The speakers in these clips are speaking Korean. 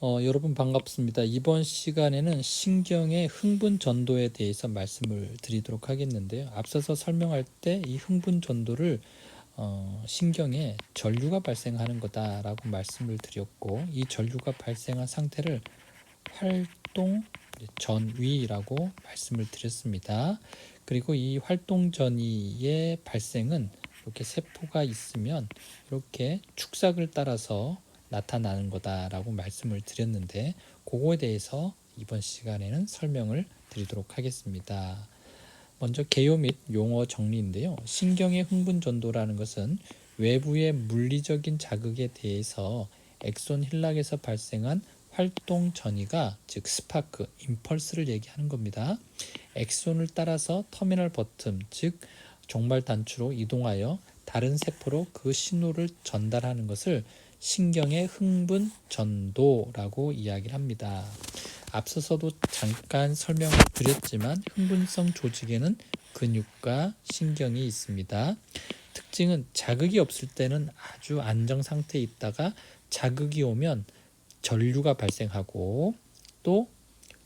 여러분 반갑습니다. 이번 시간에는 신경의 흥분 전도에 대해서 말씀을 드리도록 하겠는데요. 앞서서 설명할 때 이 흥분 전도를 신경에 전류가 발생하는 거다라고 말씀을 드렸고, 이 전류가 발생한 상태를 활동 전위라고 말씀을 드렸습니다. 그리고 이 활동 전위의 발생은 이렇게 세포가 있으면 이렇게 축삭을 따라서 나타나는 거다라고 말씀을 드렸는데, 그거에 대해서 이번 시간에는 설명을 드리도록 하겠습니다. 먼저 개요 및 용어 정리인데요. 신경의 흥분 전도라는 것은 외부의 물리적인 자극에 대해서 엑손 힐락에서 발생한 활동 전이가, 즉 스파크, 임펄스를 얘기하는 겁니다. 엑손을 따라서 터미널 버튼, 즉 종말 단추로 이동하여 다른 세포로 그 신호를 전달하는 것을 신경의 흥분 전도라고 이야기를 합니다. 앞서서도 잠깐 설명을 드렸지만 흥분성 조직에는 근육과 신경이 있습니다. 특징은 자극이 없을 때는 아주 안정 상태에 있다가 자극이 오면 전류가 발생하고 또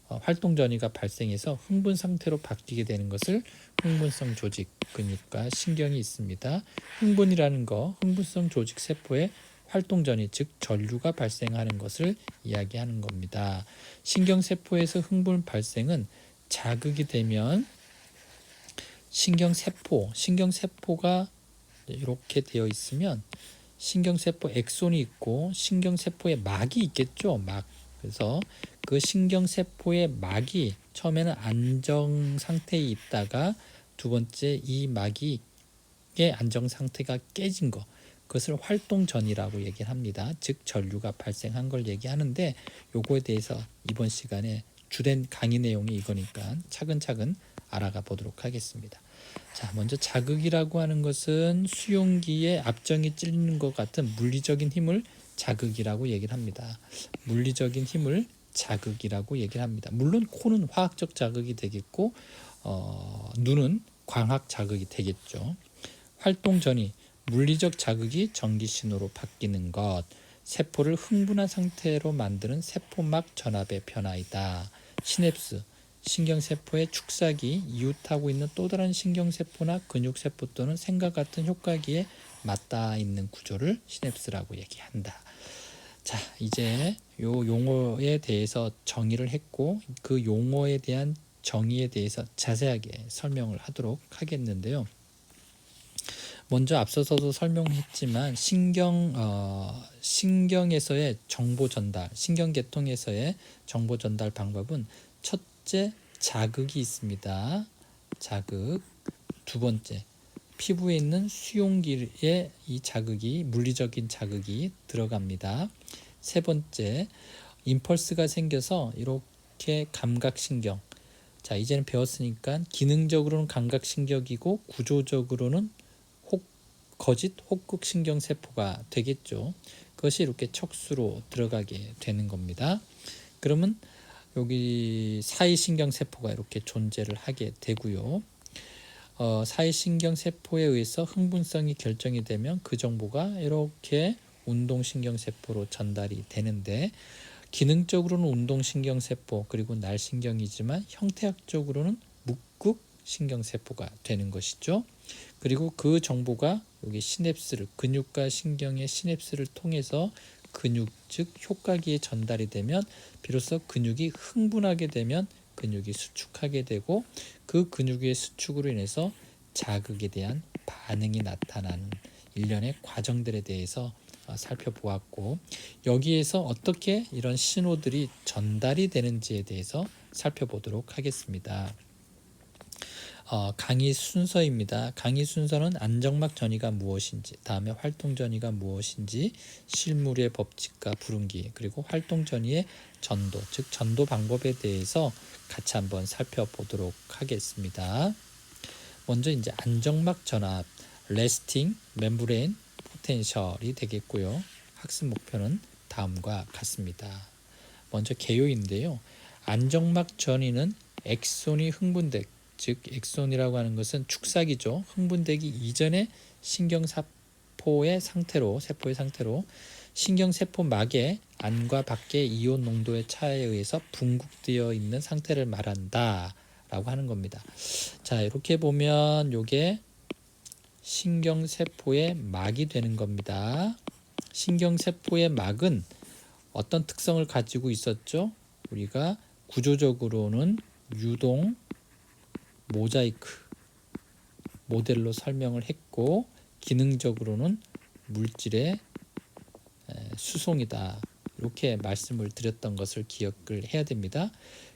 활동 전이가 발생해서 흥분 상태로 바뀌게 되는 것을 흥분성 조직, 근육과 신경이 있습니다. 흥분이라는 거, 흥분성 조직 세포의 활동 전이, 즉 전류가 발생하는 것을 이야기하는 겁니다. 신경세포에서 흥분 발생은 자극이 되면 신경세포가 이렇게 되어 있으면 신경세포 엑손이 있고 신경세포에 막이 있겠죠. 막. 그래서 그 신경세포의 막이 처음에는 안정 상태에 있다가 두 번째 이 막이 안정 상태가 깨진 거, 그것을 활동 전이라고 얘기를 합니다. 즉 전류가 발생한 걸 얘기하는데, 요거에 대해서 이번 시간에 주된 강의 내용이 이거니까 차근차근 알아가 보도록 하겠습니다. 자, 먼저 자극이라고 하는 것은 수용기에 압정이 찔리는 것 같은 물리적인 힘을 자극이라고 얘기를 합니다. 물리적인 힘을 자극이라고 얘기를 합니다. 물론 코는 화학적 자극이 되겠고 눈은 광학 자극이 되겠죠. 활동 전이 물리적 자극이 전기 신호로 바뀌는 것, 세포를 흥분한 상태로 만드는 세포막 전압의 변화이다. 시냅스, 신경세포의 축삭이 이웃하고 있는 또 다른 신경세포나 근육세포 또는 생과 같은 효과기에 맞닿아 있는 구조를 시냅스라고 얘기한다. 자, 이제 요 용어에 대해서 정의를 했고, 그 용어에 대한 정의에 대해서 자세하게 설명을 하도록 하겠는데요. 먼저 앞서서도 설명했지만 신경에서의 정보 전달, 신경계통에서의 정보 전달 방법은 첫째, 자극이 있습니다. 자극. 두 번째, 피부에 있는 수용기에 이 자극이, 물리적인 자극이 들어갑니다. 세 번째, 임펄스가 생겨서 이렇게 감각신경. 자, 이제는 배웠으니까 기능적으로는 감각신경이고 구조적으로는 거짓 혹극신경세포가 되겠죠. 그것이 이렇게 척수로 들어가게 되는 겁니다. 그러면 여기 사이신경세포가 이렇게 존재를 하게 되고요. 사이신경세포에 의해서 흥분성이 결정이 되면 그 정보가 이렇게 운동신경세포로 전달이 되는데, 기능적으로는 운동신경세포 그리고 날신경이지만 형태학적으로는 묵극신경세포가 되는 것이죠. 그리고 그 정보가 여기 시냅스를, 근육과 신경의 시냅스를 통해서 근육, 즉 효과기에 전달이 되면 비로소 근육이 흥분하게 되면 근육이 수축하게 되고, 그 근육의 수축으로 인해서 자극에 대한 반응이 나타나는 일련의 과정들에 대해서 살펴보았고, 여기에서 어떻게 이런 신호들이 전달이 되는지에 대해서 살펴보도록 하겠습니다. 강의 순서입니다. 강의 순서는 안정막 전이가 무엇인지, 다음에 활동 전이가 무엇인지, 실물의 법칙과 부름기, 그리고 활동 전이의 전도, 즉 전도 방법에 대해서 같이 한번 살펴보도록 하겠습니다. 먼저 이제 안정막 전압, 레스팅 멤브레인 포텐셜이 되겠고요. 학습 목표는 다음과 같습니다. 먼저 개요인데요. 안정막 전이는 엑손이 흥분되고, 즉 엑손이라고 하는 것은 축삭이죠. 흥분되기 이전에 신경세포의 상태로 신경세포막에 안과 밖의 이온 농도의 차이에 의해서 분국되어 있는 상태를 말한다 라고 하는 겁니다. 자, 이렇게 보면 요게 신경세포의 막이 되는 겁니다. 신경세포의 막은 어떤 특성을 가지고 있었죠? 우리가 구조적으로는 유동 모자이크 모델로 설명을 했고, 기능적으로는 물질의 수송이다 이렇게 말씀을 드렸던 것을 기억을 해야 됩니다.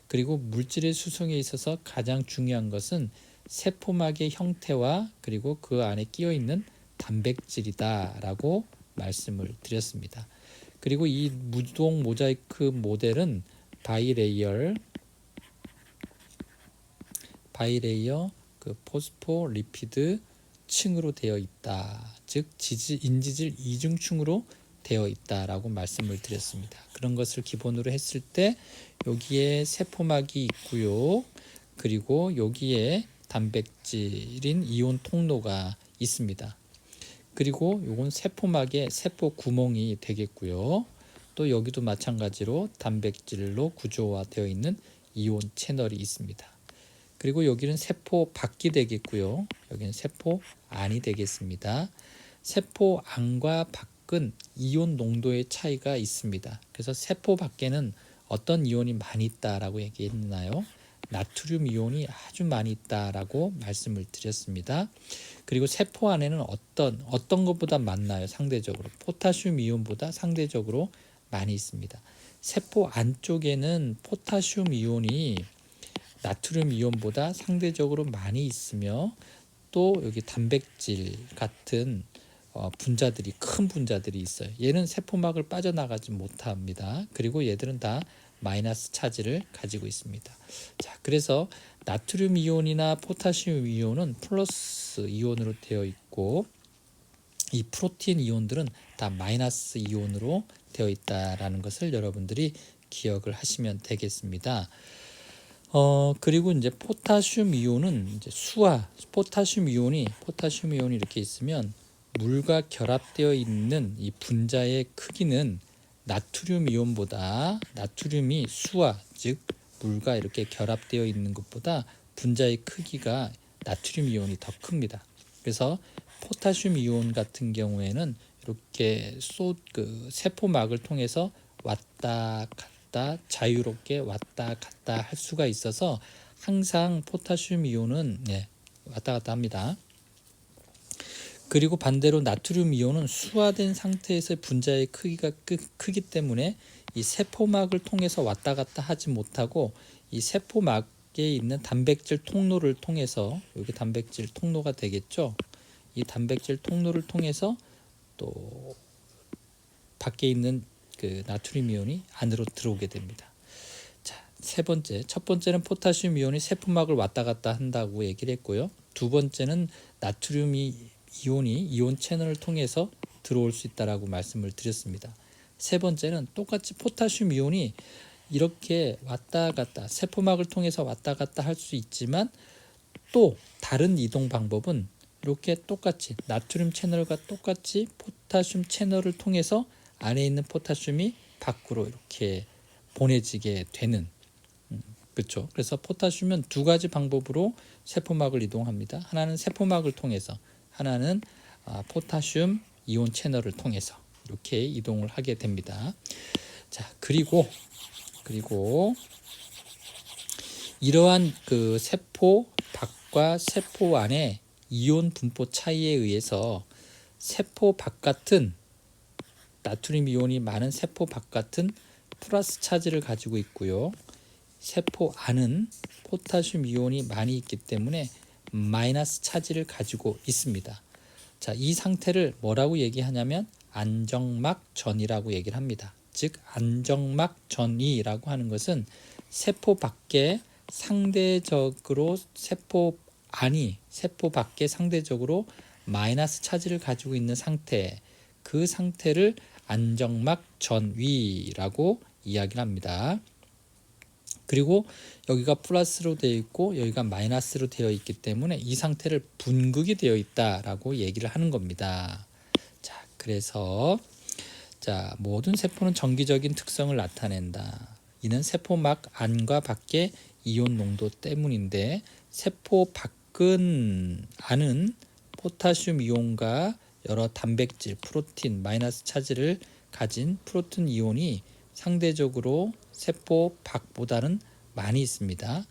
그리고 물질의 수송에 있어서 가장 중요한 것은 세포막의 형태와 그리고 그 안에 끼어 있는 단백질이다 라고 말씀을 드렸습니다. 그리고 이 무동 모자이크 모델은 바이레이어 그 포스포리피드 층으로 되어 있다. 즉 인지질 이중층으로 되어 있다라고 말씀을 드렸습니다. 그런 것을 기본으로 했을 때 여기에 세포막이 있고요. 그리고 여기에 단백질인 이온 통로가 있습니다. 그리고 요건 세포막에 세포 구멍이 되겠고요. 또 여기도 마찬가지로 단백질로 구조화되어 있는 이온 채널이 있습니다. 그리고 여기는 세포 밖이 되겠고요. 여기는 세포 안이 되겠습니다. 세포 안과 밖은 이온 농도의 차이가 있습니다. 그래서 세포 밖에는 어떤 이온이 많이 있다라고 얘기했나요? 나트륨 이온이 아주 많이 있다라고 말씀을 드렸습니다. 그리고 세포 안에는 어떤 것보다 많나요? 상대적으로 포타슘 이온보다 상대적으로 많이 있습니다. 세포 안쪽에는 포타슘 이온이 나트륨 이온보다 상대적으로 많이 있으며, 또 여기 단백질 같은 분자들이 큰 분자들이 있어요. 얘는 세포막을 빠져나가지 못합니다. 그리고 얘들은 다 마이너스 차지를 가지고 있습니다. 자, 그래서 나트륨 이온이나 포타슘 이온은 플러스 이온으로 되어 있고, 이 프로틴 이온들은 다 마이너스 이온으로 되어 있다라는 것을 여러분들이 기억을 하시면 되겠습니다. 그리고 이제 포타슘 이온은 이제 포타슘 이온이 이렇게 있으면 물과 결합되어 있는 이 분자의 크기는 나트륨 이온보다, 나트륨이 즉 물과 이렇게 결합되어 있는 것보다 분자의 크기가 나트륨 이온이 더 큽니다. 그래서 포타슘 이온 같은 경우에는 이렇게 세포막을 통해서 왔다 갔다 자유롭게 왔다 갔다 할 수가 있어서 항상 포타슘 이온은 왔다 갔다 합니다. 그리고 반대로 나트륨 이온은 수화된 상태에서 분자의 크기가 크기 때문에 이 세포막을 통해서 왔다 갔다 하지 못하고, 이 세포막에 있는 단백질 통로를 통해서, 여기 단백질 통로가 되겠죠. 이 단백질 통로를 통해서 또 밖에 있는 그 나트륨 이온이 안으로 들어오게 됩니다. 자, 첫 번째는 포타슘 이온이 세포막을 왔다 갔다 한다고 얘기를 했고요. 두 번째는 나트륨 이온이 이온 채널을 통해서 들어올 수 있다라고 말씀을 드렸습니다. 세 번째는 똑같이 포타슘 이온이 이렇게 왔다 갔다 세포막을 통해서 왔다 갔다 할 수 있지만, 또 다른 이동 방법은 이렇게 똑같이 나트륨 채널과 똑같이 포타슘 채널을 통해서 안에 있는 포타슘이 밖으로 이렇게 보내지게 되는, 그렇죠. 그래서 포타슘은 두 가지 방법으로 세포막을 이동합니다. 하나는 세포막을 통해서, 하나는 포타슘 이온 채널을 통해서 이렇게 이동을 하게 됩니다. 자, 그리고 이러한 그 세포 밖과 세포 안의 이온 분포 차이에 의해서 세포 바깥은 나트륨 이온이 많은 세포 바깥은 플러스 차지를 가지고 있고요. 세포 안은 포타슘 이온이 많이 있기 때문에 마이너스 차지를 가지고 있습니다. 자, 이 상태를 뭐라고 얘기하냐면 안정막전이라고 얘기를 합니다. 즉 안정막전이라고 하는 것은 세포 밖에 상대적으로 세포 밖에 상대적으로 마이너스 차지를 가지고 있는 상태, 그 상태를 안정막전위라고 이야기를 합니다. 그리고 여기가 플러스로 되어 있고 여기가 마이너스로 되어 있기 때문에 이 상태를 분극이 되어 있다라고 얘기를 하는 겁니다. 자, 그래서 자, 모든 세포는 정기적인 특성을 나타낸다. 이는 세포막 안과 밖의 이온 농도 때문인데 세포 밖은 안은 포타슘 이온과 여러 단백질, 프로틴, 마이너스 차지를 가진 프로틴 이온이 상대적으로 세포 밖보다는 많이 있습니다.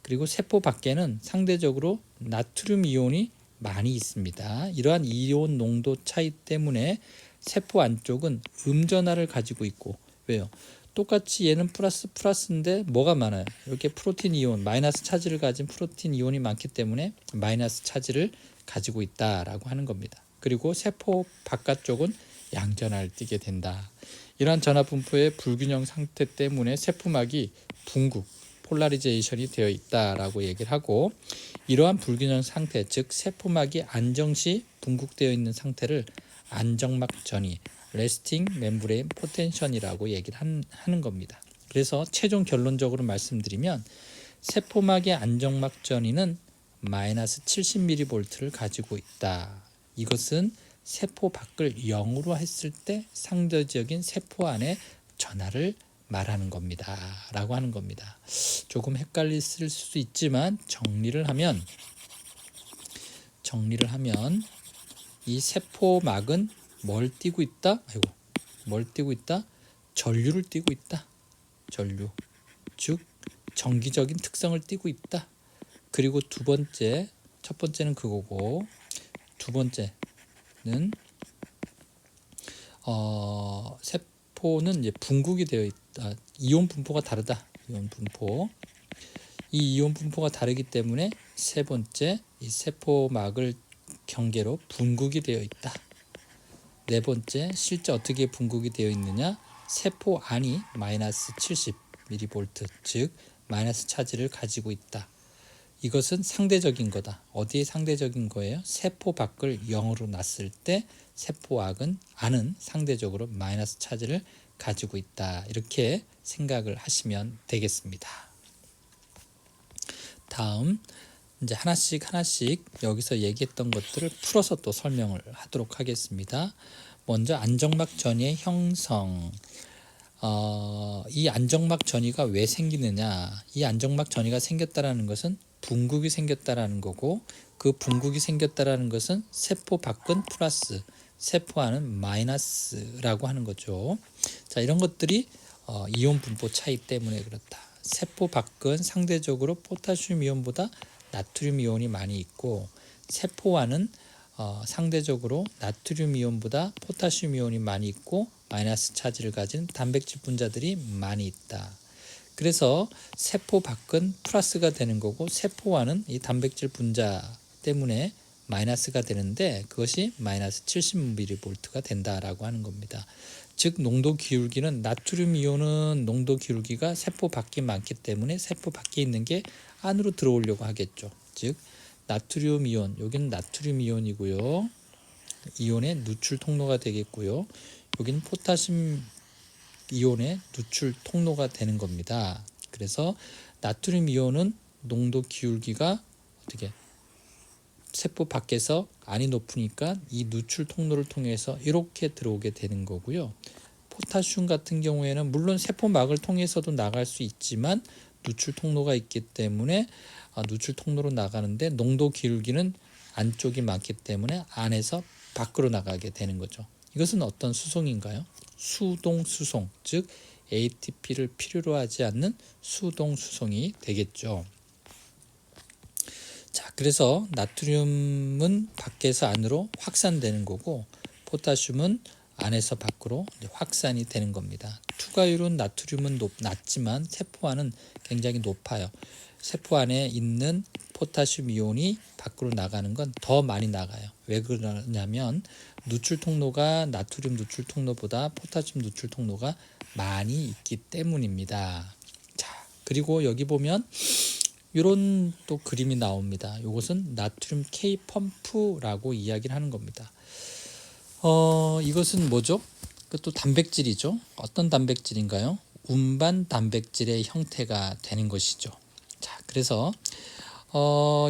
그리고 세포 밖에는 상대적으로 나트륨 이온이 많이 있습니다. 이러한 이온 농도 차이 때문에 세포 안쪽은 음전하를 가지고 있고, 왜요? 똑같이 얘는 플러스인데 뭐가 많아요? 이렇게 프로틴 이온, 마이너스 차지를 가진 프로틴 이온이 많기 때문에 마이너스 차지를 가지고 있다라고 하는 겁니다. 그리고 세포 바깥쪽은 양전하를 띠게 된다. 이러한 전하 분포의 불균형 상태 때문에 세포막이 붕국, 폴라리제이션이 되어 있다라고 얘기를 하고, 이러한 불균형 상태, 즉 세포막이 안정시 붕국되어 있는 상태를 안정막 전이, 레스팅 멤브레인 포텐션이라고 얘기를 하는 겁니다. 그래서 최종 결론적으로 말씀드리면 세포막의 안정막 전이는 마이너스 70mV를 가지고 있다. 이것은 세포 밖을 0으로 했을 때 상대적인 세포 안의 전하를 말하는 겁니다. 라고 하는 겁니다. 조금 헷갈릴 수도 있지만 정리를 하면 이 세포막은 뭘 띠고 있다? 뭘 띠고 있다? 전류를 띠고 있다. 전류. 즉 정기적인 특성을 띠고 있다. 그리고 첫 번째는 그거고, 두 번째는 세포는 이제 붕국이 되어 있다. 이온 분포가 다르다. 이온 분포. 이 이온 분포가 다르기 때문에 세 번째, 이 세포막을 경계로 붕국이 되어 있다. 네 번째, 실제 어떻게 붕국이 되어 있느냐? 세포 안이 마이너스 70mV, 즉 마이너스 차지를 가지고 있다. 이것은 상대적인 거다. 어디에 상대적인 거예요? 세포 밖을 0으로 놨을 때 세포 안은 상대적으로 마이너스 차지를 가지고 있다. 이렇게 생각을 하시면 되겠습니다. 다음 이제 하나씩 여기서 얘기했던 것들을 풀어서 또 설명을 하도록 하겠습니다. 먼저 안정막 전이의 형성. 이 안정막 전이가 왜 생기느냐? 이 안정막 전이가 생겼다라는 것은 붕국이 생겼다라는 거고, 그 붕국이 생겼다라는 것은 세포 밖은 플러스, 세포 안은 마이너스라고 하는 거죠. 자, 이런 것들이 이온 분포 차이 때문에 그렇다. 세포 밖은 상대적으로 포타슘 이온보다 나트륨 이온이 많이 있고, 세포 안은 상대적으로 나트륨 이온보다 포타슘 이온이 많이 있고 마이너스 차지를 가진 단백질 분자들이 많이 있다. 그래서 세포 밖은 플러스가 되는 거고, 세포 안은 이 단백질 분자 때문에 마이너스가 되는데 그것이 마이너스 70mV가 된다라고 하는 겁니다. 즉 농도 기울기는 나트륨 이온은 농도 기울기가 세포 밖에 많기 때문에 세포 밖에 있는 게 안으로 들어오려고 하겠죠. 즉 나트륨 이온, 여기는 나트륨 이온이고요. 이온의 누출 통로가 되겠고요. 여기는 포타슘 이온의 누출 통로가 되는 겁니다. 그래서 나트륨 이온은 농도 기울기가 어떻게 세포 밖에서 안이 높으니까 이 누출 통로를 통해서 이렇게 들어오게 되는 거고요. 포타슘 같은 경우에는 물론 세포막을 통해서도 나갈 수 있지만 누출 통로가 있기 때문에 누출 통로로 나가는데 농도 기울기는 안쪽이 많기 때문에 안에서 밖으로 나가게 되는 거죠. 이것은 어떤 수송인가요? 수동 수송, 즉 ATP를 필요로 하지 않는 수동 수송이 되겠죠. 자, 그래서 나트륨은 밖에서 안으로 확산되는 거고, 포타슘은 안에서 밖으로 확산이 되는 겁니다. 투과율은 나트륨은 낮지만 세포 안은 굉장히 높아요. 세포 안에 있는 포타슘 이온이 밖으로 나가는 건 더 많이 나가요. 왜 그러냐면 누출 통로가 나트륨 누출 통로보다 포타슘 누출 통로가 많이 있기 때문입니다. 자, 그리고 여기 보면 이런 또 그림이 나옵니다. 이것은 나트륨 K 펌프라고 이야기를 하는 겁니다. 이것은 뭐죠? 그것도 단백질이죠. 어떤 단백질인가요? 운반 단백질의 형태가 되는 것이죠. 자, 그래서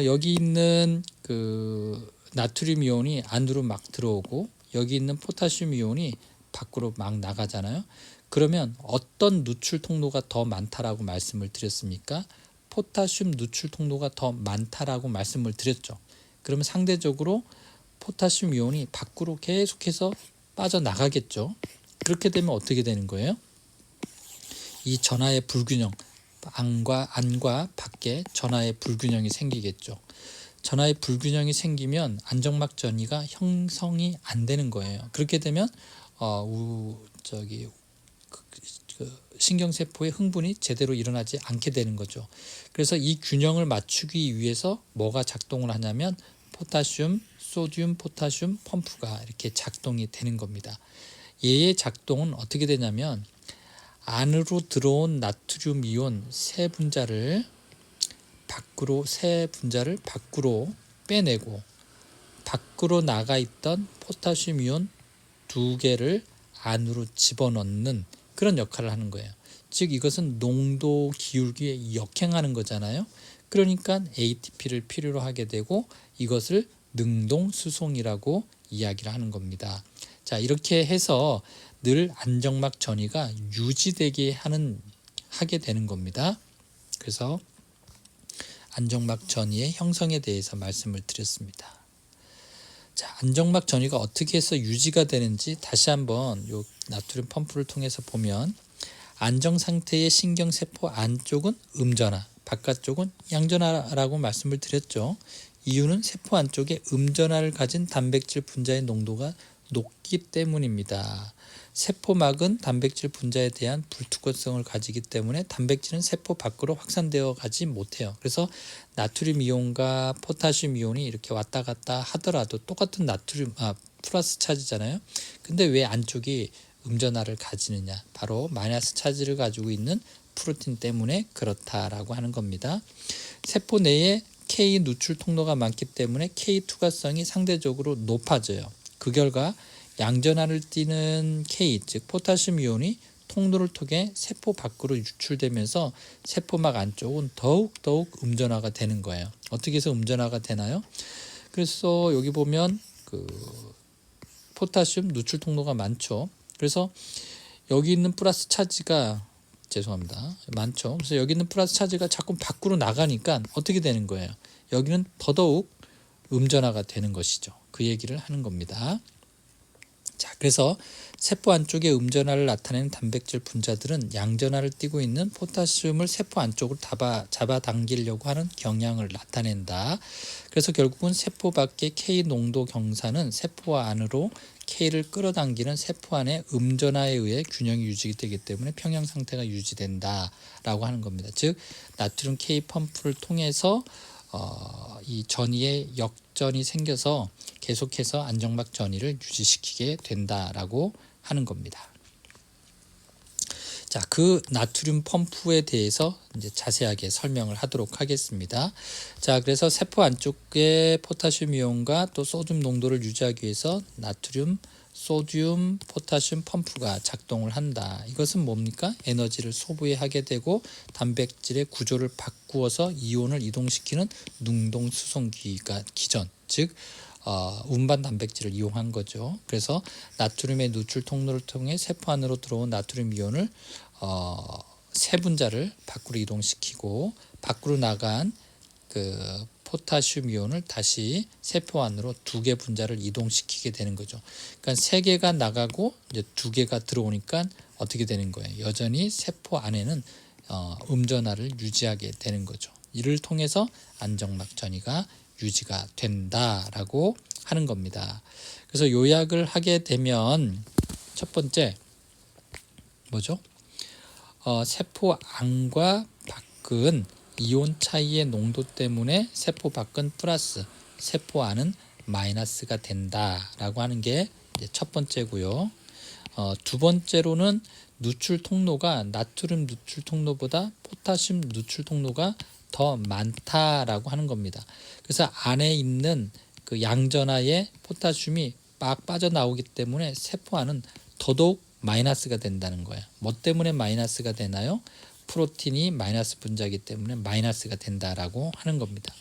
여기 있는 그 나트륨 이온이 안으로 막 들어오고, 여기 있는 포타슘 이온이 밖으로 막 나가잖아요. 그러면 어떤 누출 통로가 더 많다라고 말씀을 드렸습니까? 포타슘 누출 통로가 더 많다라고 말씀을 드렸죠. 그러면 상대적으로 포타슘 이온이 밖으로 계속해서 빠져나가겠죠. 그렇게 되면 어떻게 되는 거예요? 이 전하의 불균형, 안과 밖에 전하의 불균형이 생기겠죠. 전하의 불균형이 생기면 안정막 전이가 형성이 안 되는 거예요. 그렇게 되면 신경세포의 흥분이 제대로 일어나지 않게 되는 거죠. 그래서 이 균형을 맞추기 위해서 뭐가 작동을 하냐면 포타슘, 소듐, 포타슘 펌프가 이렇게 작동이 되는 겁니다. 얘의 작동은 어떻게 되냐면 안으로 들어온 나트륨 이온 세 분자를 밖으로 빼내고 밖으로 나가 있던 포타슘 이온 두 개를 안으로 집어넣는 그런 역할을 하는 거예요. 즉 이것은 농도 기울기에 역행하는 거잖아요. 그러니까 ATP를 필요로 하게 되고 이것을 능동수송이라고 이야기를 하는 겁니다. 자, 이렇게 해서 늘 안정막 전이가 유지되게 하게 되는 겁니다. 그래서 안정막 전이의 형성에 대해서 말씀을 드렸습니다. 자, 안정막 전이가 어떻게 해서 유지가 되는지 다시 한번 요 나트륨 펌프를 통해서 보면 안정 상태의 신경세포 안쪽은 음전하, 바깥쪽은 양전하라고 말씀을 드렸죠. 이유는 세포 안쪽에 음전하를 가진 단백질 분자의 농도가 높기 때문입니다. 세포막은 단백질 분자에 대한 불특권성을 가지기 때문에 단백질은 세포 밖으로 확산되어 가지 못해요. 그래서 나트륨 이온과 포타슘 이온이 이렇게 왔다 갔다 하더라도 똑같은 플러스 차지잖아요. 근데 왜 안쪽이 음전하를 가지느냐? 바로 마이너스 차지를 가지고 있는 프로틴 때문에 그렇다라고 하는 겁니다. 세포 내에 K 누출 통로가 많기 때문에 K 투과성이 상대적으로 높아져요. 그 결과 양전하를 띠는 K, 즉 포타슘 이온이 통로를 통해 세포 밖으로 유출되면서 세포막 안쪽은 더욱 음전화가 되는 거예요. 어떻게 해서 음전화가 되나요? 그래서 여기 보면 포타슘 누출 통로가 많죠. 그래서 여기 있는 플러스 차지가 많죠. 그래서 여기 있는 플러스 차지가 자꾸 밖으로 나가니까 어떻게 되는 거예요? 여기는 더더욱 음전화가 되는 것이죠. 그 얘기를 하는 겁니다. 자, 그래서 세포 안쪽에 음전하를 나타내는 단백질 분자들은 양전하를 띠고 있는 포타슘을 세포 안쪽으로 잡아당기려고 하는 경향을 나타낸다. 그래서 결국은 세포 밖의 K 농도 경사는 세포 안으로 K를 끌어당기는 세포 안의 음전하에 의해 균형이 유지되기 때문에 평형 상태가 유지된다라고 하는 겁니다. 즉 나트륨 K 펌프를 통해서 이 전이의 역전이 생겨서 계속해서 안정막 전이를 유지시키게 된다라고 하는 겁니다. 자, 그 나트륨 펌프에 대해서 이제 자세하게 설명을 하도록 하겠습니다. 자, 그래서 세포 안쪽에 포타슘 이온과 또 소듐 농도를 유지하기 위해서 나트륨, 소듐, 포타슘 펌프가 작동을 한다. 이것은 뭡니까? 에너지를 소비하게 되고 단백질의 구조를 바꾸어서 이온을 이동시키는 능동수송기가 기전, 즉 운반 단백질을 이용한 거죠. 그래서 나트륨의 누출 통로를 통해 세포 안으로 들어온 나트륨 이온을 세 분자를 밖으로 이동시키고 밖으로 나간 포타슘 이온을 다시 세포 안으로 두 개 분자를 이동시키게 되는 거죠. 그러니까 세 개가 나가고 이제 두 개가 들어오니까 어떻게 되는 거예요? 여전히 세포 안에는 음전하를 유지하게 되는 거죠. 이를 통해서 안정막 전이가 유지가 된다라고 하는 겁니다. 그래서 요약을 하게 되면 첫 번째 뭐죠? 세포 안과 밖은 이온 차이의 농도 때문에 세포 밖은 플러스, 세포 안은 마이너스가 된다라고 하는 게 이제 첫 번째고요. 두 번째로는 누출 통로가 나트륨 누출 통로보다 포타슘 누출 통로가 더 많다라고 하는 겁니다. 그래서 안에 있는 그 양전하에 포타슘이 막 빠져나오기 때문에 세포 안은 더더욱 마이너스가 된다는 거예요. 뭐 때문에 마이너스가 되나요? 프로틴이 마이너스 분자이기 때문에 마이너스가 된다라고 하는 겁니다.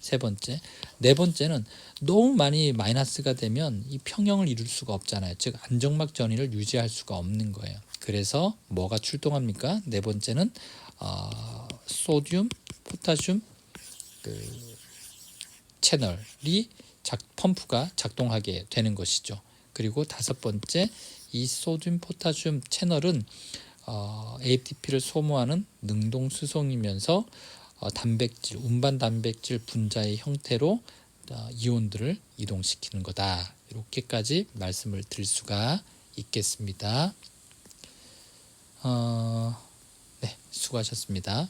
세 번째. 네 번째는 너무 많이 마이너스가 되면 이 평형을 이룰 수가 없잖아요. 즉 안정막 전위를 유지할 수가 없는 거예요. 그래서 뭐가 출동합니까? 네 번째는 소듐, 포타슘 그 채널이 펌프가 작동하게 되는 것이죠. 그리고 다섯 번째, 이 소듐 포타슘 채널은 ATP를 소모하는 능동수송이면서 단백질, 운반 단백질 분자의 형태로 이온들을 이동시키는 거다. 이렇게까지 말씀을 드릴 수가 있겠습니다. 네, 수고하셨습니다.